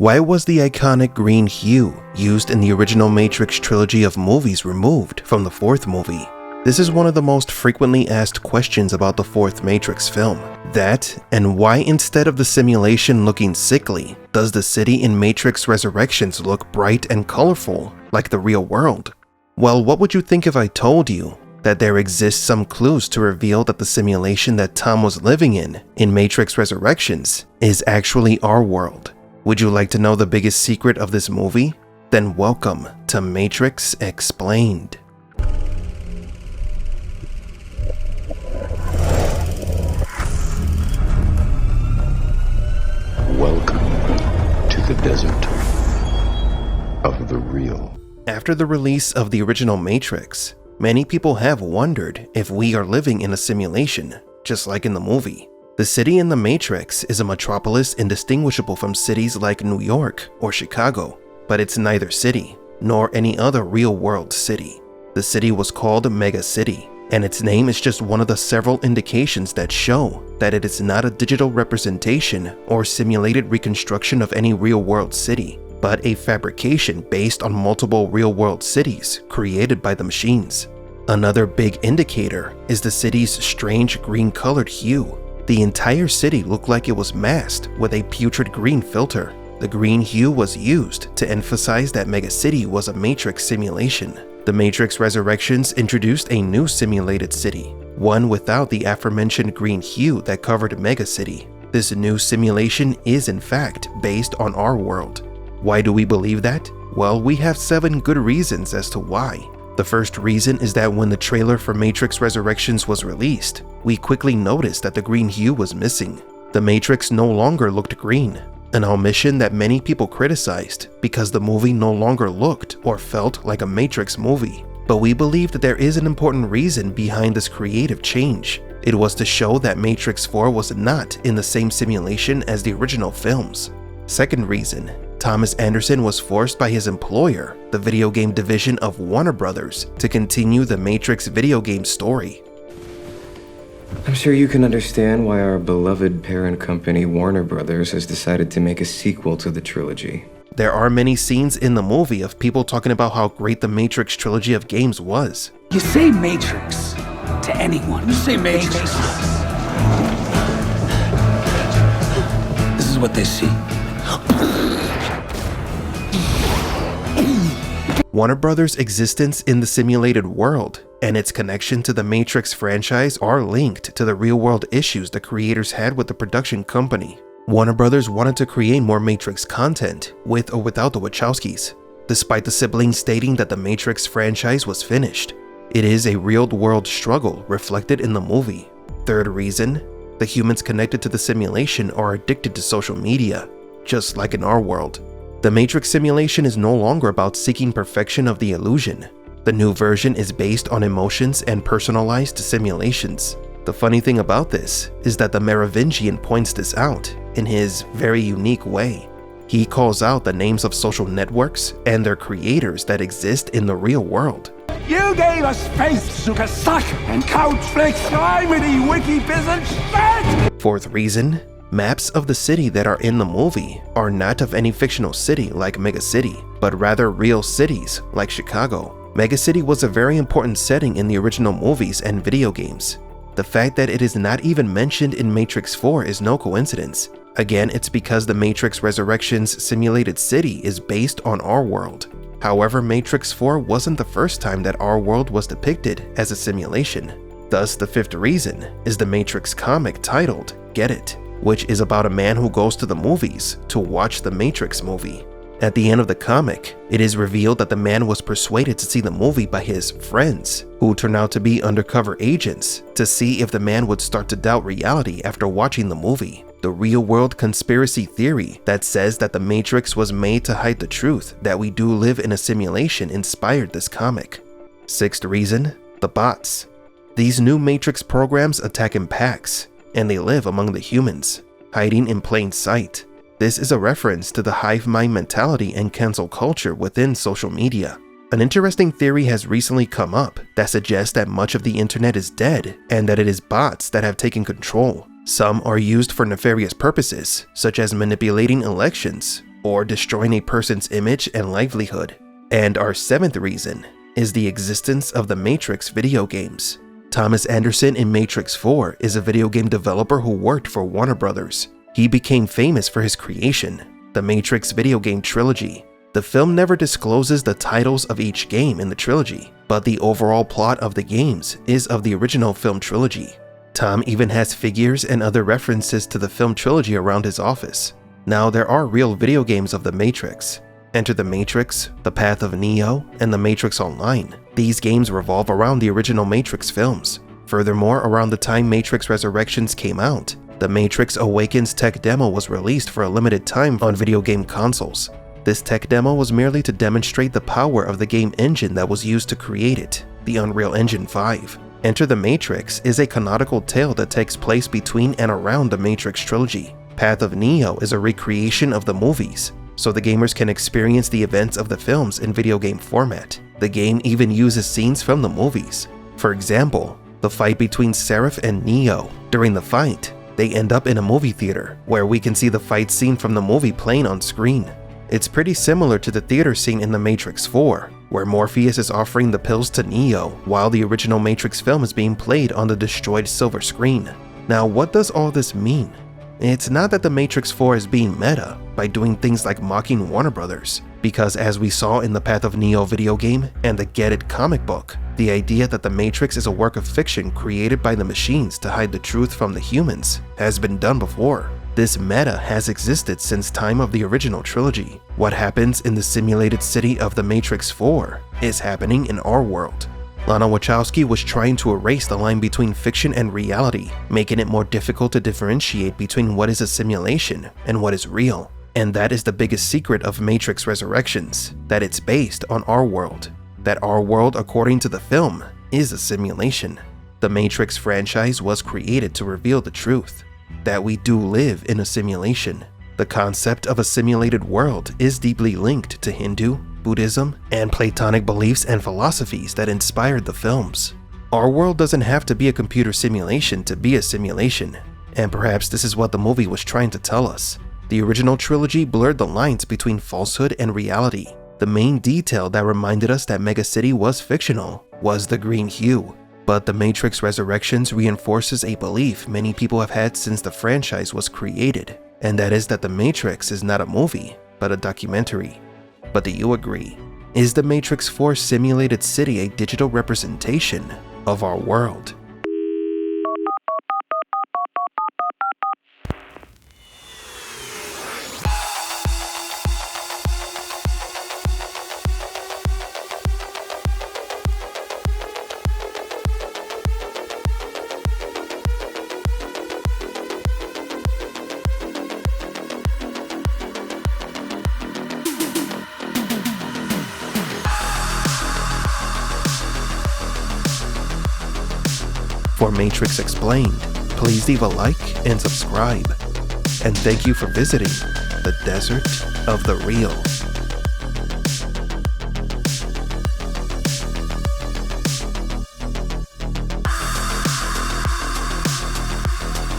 Why was the iconic green hue used in the original Matrix trilogy of movies removed from the fourth movie? This is one of the most frequently asked questions about the fourth Matrix film. That, and why instead of the simulation looking sickly, does the city in Matrix Resurrections look bright and colorful, like the real world? Well, what would you think if I told you that there exists some clues to reveal that the simulation that Tom was living in Matrix Resurrections is actually our world? Would you like to know the biggest secret of this movie? Then welcome to Matrix Explained. Welcome to the desert of the real. After the release of the original Matrix, many people have wondered if we are living in a simulation, just like in the movie. The city in the Matrix is a metropolis indistinguishable from cities like New York or Chicago, but it's neither city nor any other real-world city. The city was called Mega City, and its name is just one of the several indications that show that it is not a digital representation or simulated reconstruction of any real-world city, but a fabrication based on multiple real-world cities created by the machines. Another big indicator is the city's strange green-colored hue. The entire city looked like it was masked with a putrid green filter. The green hue was used to emphasize that Mega City was a Matrix simulation. The Matrix Resurrections introduced a new simulated city, one without the aforementioned green hue that covered Mega City. This new simulation is in fact based on our world. Why do we believe that? Well, we have 7 good reasons as to why. The first reason is that when the trailer for Matrix Resurrections was released, we quickly noticed that the green hue was missing. The Matrix no longer looked green, an omission that many people criticized because the movie no longer looked or felt like a Matrix movie. But we believe that there is an important reason behind this creative change. It was to show that Matrix 4 was not in the same simulation as the original films. Second reason, Thomas Anderson was forced by his employer, the video game division of Warner Brothers, to continue the Matrix video game story. I'm sure you can understand why our beloved parent company Warner Brothers has decided to make a sequel to the trilogy. There are many scenes in the movie of people talking about how great the Matrix trilogy of games was. You say Matrix to anyone. You say Matrix. This is what they see. Warner Brothers' existence in the simulated world and its connection to the Matrix franchise are linked to the real-world issues the creators had with the production company. Warner Brothers wanted to create more Matrix content with or without the Wachowskis, despite the siblings stating that the Matrix franchise was finished. It is a real-world struggle reflected in the movie. Third reason, the humans connected to the simulation are addicted to social media, just like in our world. The Matrix simulation is no longer about seeking perfection of the illusion. The new version is based on emotions and personalized simulations. The funny thing about this is that the Merovingian points this out in his very unique way. He calls out the names of social networks and their creators that exist in the real world. You gave us space to suck and couch flick slimy wiki peasant shit! Fourth reason, maps of the city that are in the movie are not of any fictional city like Mega City, but rather real cities like Chicago. Mega City was a very important setting in the original movies and video games. The fact that it is not even mentioned in Matrix 4 is no coincidence. Again, it's because the Matrix Resurrections simulated city is based on our world. However, Matrix 4 wasn't the first time that our world was depicted as a simulation. Thus, the fifth reason is the Matrix comic titled Get It, which is about a man who goes to the movies to watch the Matrix movie. At the end of the comic, it is revealed that the man was persuaded to see the movie by his friends, who turned out to be undercover agents, to see if the man would start to doubt reality after watching the movie. The real-world conspiracy theory that says that the Matrix was made to hide the truth that we do live in a simulation inspired this comic. Sixth reason, the bots. These new Matrix programs attack in packs, and they live among the humans, hiding in plain sight. This is a reference to the hive mind mentality and cancel culture within social media. An interesting theory has recently come up that suggests that much of the internet is dead and that it is bots that have taken control. Some are used for nefarious purposes, such as manipulating elections, or destroying a person's image and livelihood. And our 7th reason is the existence of the Matrix video games. Thomas Anderson in Matrix 4 is a video game developer who worked for Warner Brothers. He became famous for his creation, the Matrix video game trilogy. The film never discloses the titles of each game in the trilogy, but the overall plot of the games is of the original film trilogy. Tom even has figures and other references to the film trilogy around his office. Now, there are real video games of the Matrix. Enter the Matrix, The Path of Neo, and The Matrix Online. These games revolve around the original Matrix films. Furthermore, around the time Matrix Resurrections came out, The Matrix Awakens tech demo was released for a limited time on video game consoles. This tech demo was merely to demonstrate the power of the game engine that was used to create it, the Unreal Engine 5. Enter the Matrix is a canonical tale that takes place between and around the Matrix trilogy. Path of Neo is a recreation of the movies, so the gamers can experience the events of the films in video game format. The game even uses scenes from the movies. For example, the fight between Seraph and Neo. During the fight, they end up in a movie theater, where we can see the fight scene from the movie playing on screen. It's pretty similar to the theater scene in The Matrix 4, where Morpheus is offering the pills to Neo while the original Matrix film is being played on the destroyed silver screen. Now, what does all this mean? It's not that The Matrix 4 is being meta by doing things like mocking Warner Brothers, because as we saw in the Path of Neo video game and the Get It comic book, the idea that The Matrix is a work of fiction created by the machines to hide the truth from the humans has been done before. This meta has existed since time of the original trilogy. What happens in the simulated city of The Matrix 4 is happening in our world. Lana Wachowski was trying to erase the line between fiction and reality, making it more difficult to differentiate between what is a simulation and what is real. And that is the biggest secret of Matrix Resurrections, that it's based on our world. That our world, according to the film, is a simulation. The Matrix franchise was created to reveal the truth, that we do live in a simulation. The concept of a simulated world is deeply linked to Hindu, Buddhism, and Platonic beliefs and philosophies that inspired the films. Our world doesn't have to be a computer simulation to be a simulation, and perhaps this is what the movie was trying to tell us. The original trilogy blurred the lines between falsehood and reality. The main detail that reminded us that Mega City was fictional was the green hue, but The Matrix Resurrections reinforces a belief many people have had since the franchise was created, and that is that The Matrix is not a movie, but a documentary. But do you agree? Is the Matrix 4 simulated city a digital representation of our world? For Matrix Explained, please leave a like and subscribe. And thank you for visiting the Desert of the Real.